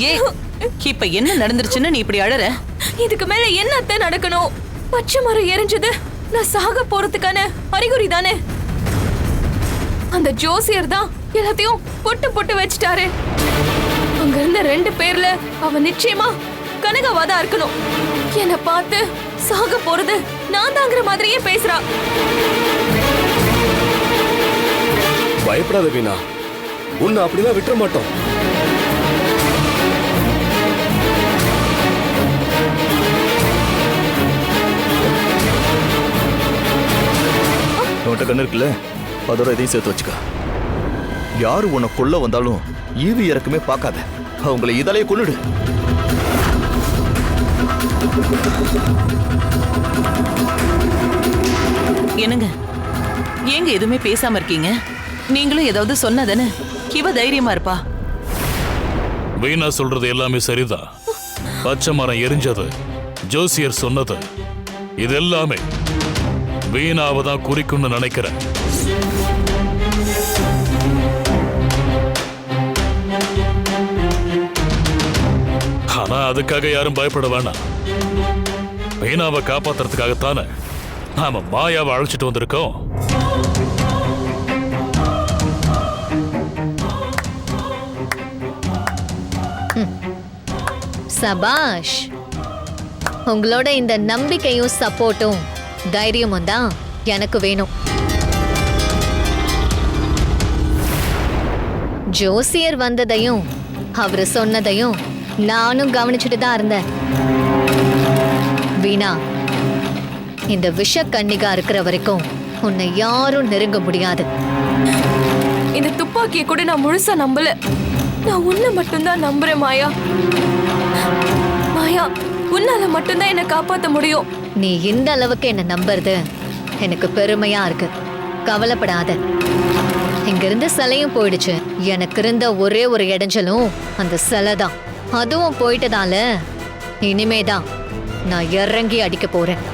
ஏ இப்ப என்ன நடந்துருச்சுன்னு நீ இப்படி அழற? இதுக்கு மேல என்னத்த நடக்கணும்? பச்சை மரம் எரிஞ்சது நான் சாக போறதுக்கான அறிகுறி தானே. அந்த ஜோசியர் தான் எல்லாத்தையும் பொட்டு பொட்டு வச்சுட்டாரு. அங்க இருந்த 2 பேர்ல அவ நிச்சயமா கனகாவாதான் இருக்கணும். என்ன பார்த்து சாக போறது நான் தாங்கிற மாதிரியே பேசுறா. பயப்படாத வீணா, உன்னை அப்படிதான் விட்டுற மாட்டோம். உன்கிட்ட கண்ணு இருக்குல்ல, அதோட இதையும் சேர்த்து வச்சுக்க. யாரு உன்னை கொல்ல வந்தாலும் ஈவு இறக்குமே பார்க்காத, அவங்களை இதாலே கொன்னுடு. என்னங்க ஏங்க எதுவுமே பேசாம இருக்கீங்க? நீங்களும் ஏதாவது சொன்னதானே இவ தைரியமா இருப்பா. வீணா சொல்றது எல்லாமே சரிதான். பச்சை மரம் எரிஞ்சது, ஜோசியர் சொன்னது, இது எல்லாமே வீணாவை தான் குறிக்கும்னு நினைக்கிறேன். ஆனா அதுக்காக யாரும் பயப்பட வேணாம். வீணாவை காப்பாத்துறதுக்காகத்தானே நாம மாயாவை அழைச்சிட்டு வந்திருக்கோம். சபாஷ், உங்களோட இந்த நம்பிக்கையும் சப்போர்ட்டும் தைரியமும் தான் எனக்கு வேணும். ஜோசியர் வந்ததையும் அவரு சொன்னதையும் நானும் கவனிச்சுட்டு தான் இருந்தேன். வீணா, இந்த விஷ கன்னிகா இருக்கிற வரைக்கும் உன்னை யாரும் நெருங்க முடியாது. இந்த துப்பாக்கியை கூட நான் முழுசா நம்பல. நான் உன்னை மட்டும்தான் நம்புறேன் மாயா. மாயா, உன்னால மட்டும்தான் என்னை காப்பாத்த முடியும். நீ இந்த அளவுக்கு என்ன நம்புறது எனக்கு பெருமையா இருக்கு. கவலைப்படாத, இங்கிருந்து சிலையும் போயிடுச்சு. எனக்கு இருந்த ஒரே ஒரு இடைஞ்சலும் அந்த சிலை தான். அதுவும் போயிட்டதால இனிமேதான் நான் இறங்கி அடிக்க போறேன்.